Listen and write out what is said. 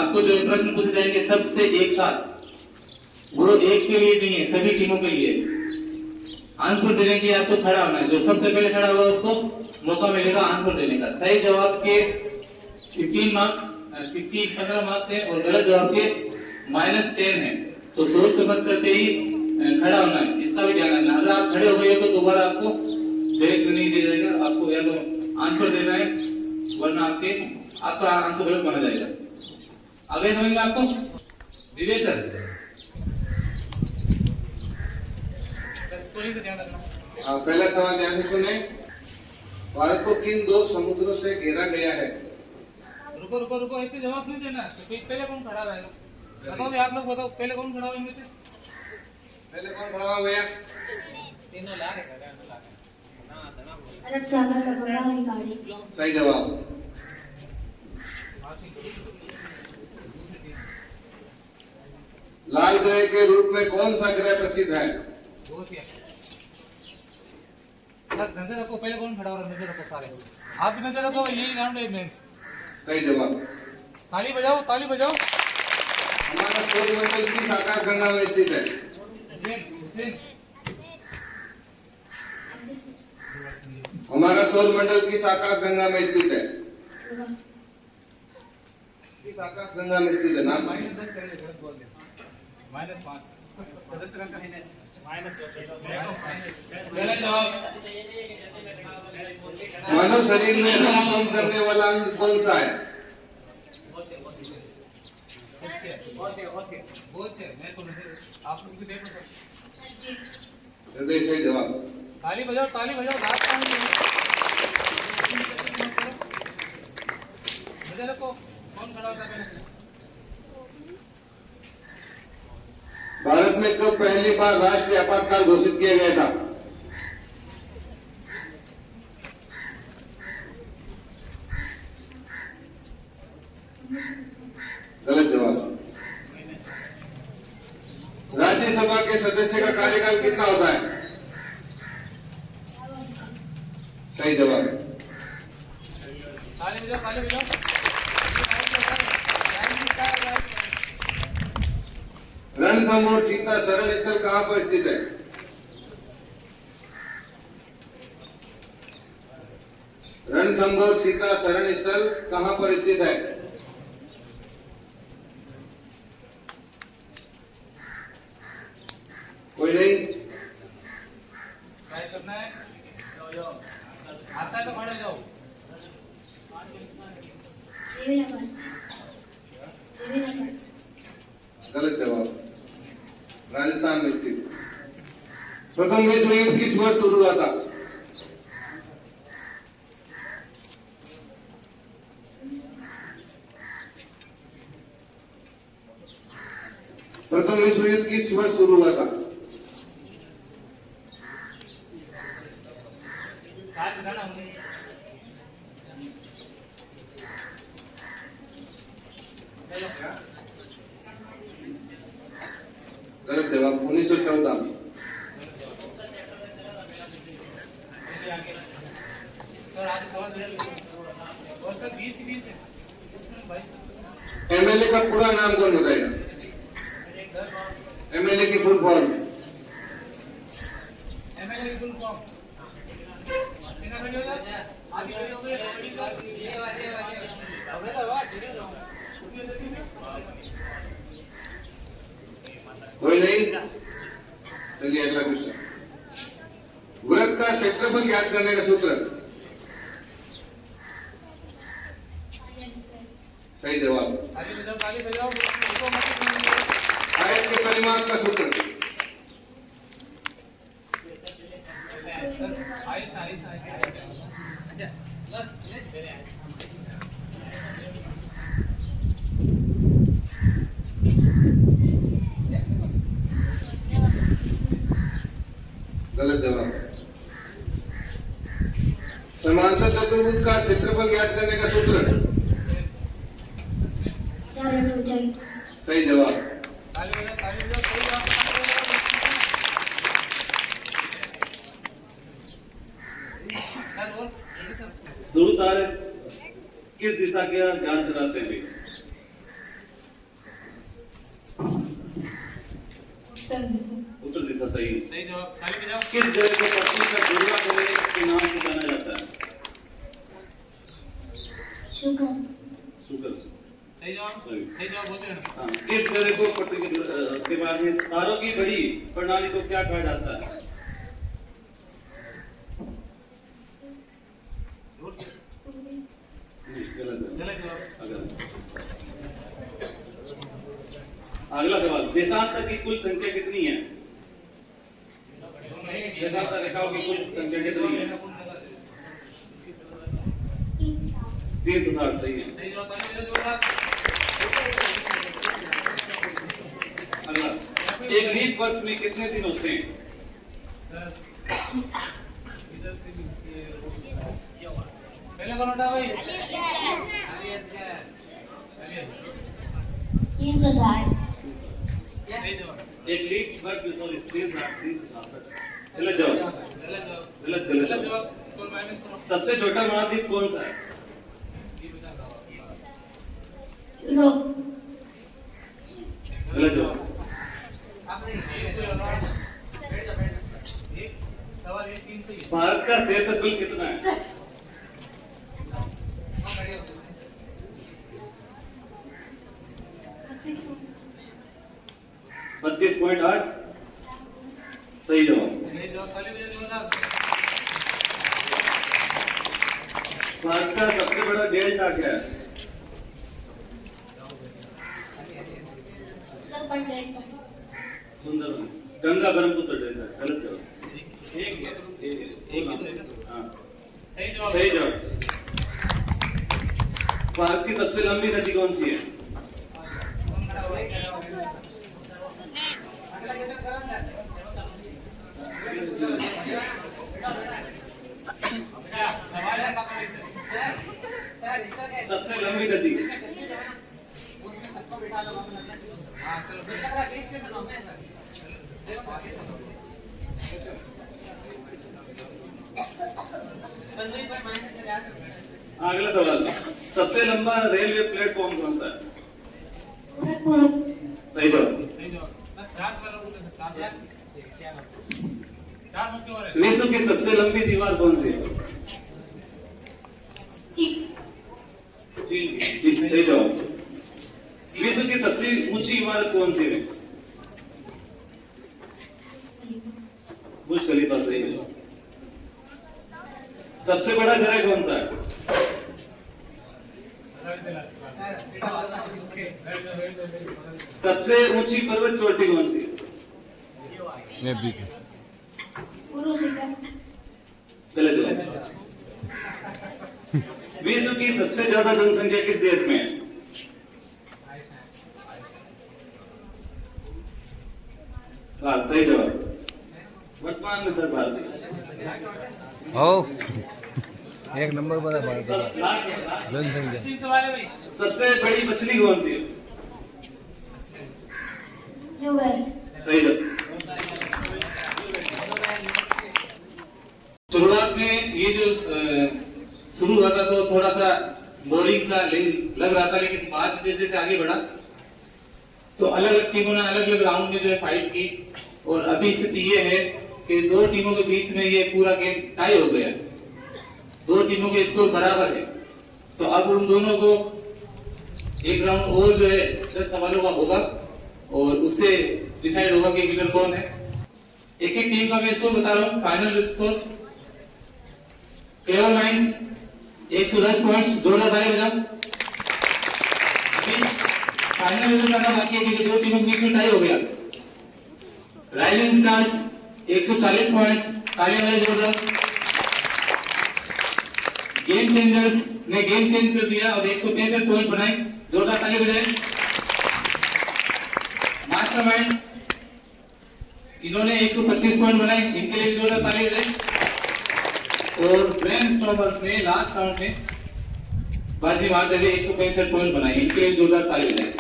आपको जो प्रश्न पूछे जाएंगे सबसे एक साथ, वो एक के लिए नहीं है, सभी टीमों के लिए। आंसर देने के लिए आपको खड़ा होना है, जो सबसे पहले खड़ा होगा उसको मौका मिलेगा आंसर देने का। सही जवाब के 15 मार्क्स 15 मार्क्स है और गलत जवाब के -10 है। तो सोच समझ करके ही खड़ा होना है, इसका भी ध्यान रखना। अगर आप खड़े हो गए तो दोबारा आपको डायरेक्ट नहीं दिया जाएगा, आपको या तो आंसर देना है, वरना आपका आंसर गलत माना जाएगा। आगे समझ में आपको? विवेक सर, पहला सवाल ध्यान से सुने। भारत को किन दो समुद्रों से घेरा गया है? रुको रुको रुको, ऐसे जवाब नहीं देना। पहले कौन खड़ा रहेगा? बताओ भी, आप लोग बताओ, पहले कौन खड़ा हुआ इनमें से? पहले कौन खड़ा हुआ भैया? तीनों ला रहे अरब सागर का बंगाल की खाड़ी। सही जवाब। लाल ग्रह के रूप में कौन सा ग्रह प्रसिद्ध है? नजर रखो, पहले कौन खड़ा हो रहा है, नजर रखो सारे, आप भी नजर रखो, यही राउंड है मेन। सही जवाब। ताली बजाओ, ताली बजाओ। हमारा सौरमंडल किस आकाशगंगा में स्थित है? हमारा सौरमंडल किस आकाशगंगा में स्थित है? किस आकाशगंगा में स्थित है? नाम -5 मानव शरीर में रक्त कम करने वाला अंग कौन सा है? सही जवाब। ताली बजाओ, ताली बजाओ। नजर रखो, कौन खड़ा होता है? भारत में कब पहली बार राष्ट्रीय आपातकाल घोषित किया गया था? गलत जवाब। राज्यसभा के सदस्य का कार्यकाल कितना होता है? सही जवाब। ताली बजाओ, ताली बजाओ। रणथंभौर चीता शरण स्थल कहां पर स्थित है? रणथंभौर चीता शरण स्थल कहां पर स्थित है? कोई नहीं? क्या करना है? आता है तो खड़े जाओ। गलत जवाब। राजस्थान में स्थित। प्रथम विश्व युद्ध किस वर्ष शुरू हुआ था? प्रथम विश्व युद्ध किस वर्ष शुरू हुआ था? गलत जवाब। 1914 में। एमएलए का पूरा नाम कौन बताएगा? एमएलए की फुल फॉर्म? एमएलए की फुल फॉर्म कोई नहीं? चलिए अगला क्वेश्चन। वृत्त का क्षेत्रफल ज्ञात करने का सूत्र? सही जवाब। ताली बजाओ, ताली बजाओ। आयत के परिमाप का सूत्र? गलत जवाब। समांतर चतुर्भुज का क्षेत्रफल ज्ञात करने का सूत्र? सही जवाब। ध्रुव तारे किस दिशा की ओर ध्यान चलाते हैं? उत्तर दिशा सही है। सही जवाब। खाली पे जाओ। किस ग्रह को पृथ्वी का जुड़वा ग्रह के नाम से जाना जाता है? शुक्र। शुक्र। सही जवाब। सही। सही जवाब बोलते रहना। हाँ, किस ग्रह को पृथ्वी के उसके बाद में तारों की बड़ी प्रणाली को क्या कहा जाता है? जोर से। नहीं, गलत है। गलत जवाब। अगला सवाल, देशांतर की कुल संख्या कितनी है? देशांतर रेखाओं की कुल संख्या कितनी है? 360 सही है। सही जवाब। खाली पे जाओ। अगला, एक लीप वर्ष में कितने दिन होते हैं? पहले कौन उठा भाई? 360। सही जवाब। एक लीप वर्ष में सॉरी 366 गलत जवाब। गलत जवाब। गलत गलत गलत जवाब। स्कोर माइनस करो। सबसे छोटा महाद्वीप कौन सा है? यूरोप। गलत जवाब। एक सवाल 1-3 सही है। भारत का क्षेत्रफल कितना है? 32.8 सही जवाब। सही जवाब। खाली पे जाओ। भारत का सबसे बड़ा डेल्टा क्या है? उत्तर डेल्टा। सुंदर गंगा ब्रह्मपुत्र डेल्टा गलत जवाब। एक ही तो है ना? हाँ सही जवाब। सही जवाब। भारत की सबसे लंबी नदी कौन सी है? सबसे लंबी नदी अगला सवाल, सबसे लंबा रेलवे प्लेटफॉर्म कौन सा है? गोरखपुर। सही जवाब। सही जवाब। बस 4 सवाल पूछे सर। 4 मुख्य और है। विश्व की सबसे लंबी दीवार कौन सी है? चीन की। चीन। सही जवाब। विश्व की सबसे ऊंची इमारत कौन सी है? बुर्ज खलीफा सही है। सबसे बड़ा ग्रह कौन सा है? सबसे ऊंची पर्वत चोटी कौन सी है? गुरु शिखर। गलत जवाब। विश्व की सबसे ज्यादा जनसंख्या किस देश में है? भारत। सही जवाब। वर्तमान में सर भारत हो एक नंबर पर है भारत का लास्ट जनसंख्या। 3 सवाल है भाई। सबसे बड़ी मछली कौन सी है? Blue whale. सही जवाब। शुरुआत में ये जो शुरू हुआ था तो थोड़ा सा बोरिंग सा लग रहा था, लेकिन बाद जैसे जैसे आगे बढ़ा तो अलग अलग टीमों ने अलग अलग राउंड में जो है फाइट की, और अभी स्थिति ये है कि 2 टीमों के बीच में ये पूरा गेम टाई हो गया। 2 टीमों के स्कोर बराबर है, तो अब उन दोनों को एक राउंड और जो है 10 सवालों का होगा और उससे डिसाइड होगा कि विनर कौन है। एक एक टीम का मैं स्कोर बता रहा हूँ। फाइनल स्कोर केवल माइंस 110 पॉइंट्स, जोरदार ताली बजाओ। अभी फाइनल रिजल्ट आना बाकी है क्योंकि 2 टीमों के बीच में टाई हो गया। राइजिंग स्टार्स 140 पॉइंट्स, तालियां बजाएं जोरदार। गेम चेंजर्स ने गेम चेंज कर दिया और 165 पॉइंट बनाए, जोरदार ताली बजाएं। मास्टरमाइंड्स इन्होंने 125 पॉइंट बनाए, इनके लिए जोरदार ताली बजाएं। और ब्रेनस्टॉर्मर्स ने लास्ट राउंड में बाजी मारते हुए 165 पॉइंट बनाए, इनके लिए जोरदार ताली बजाएं।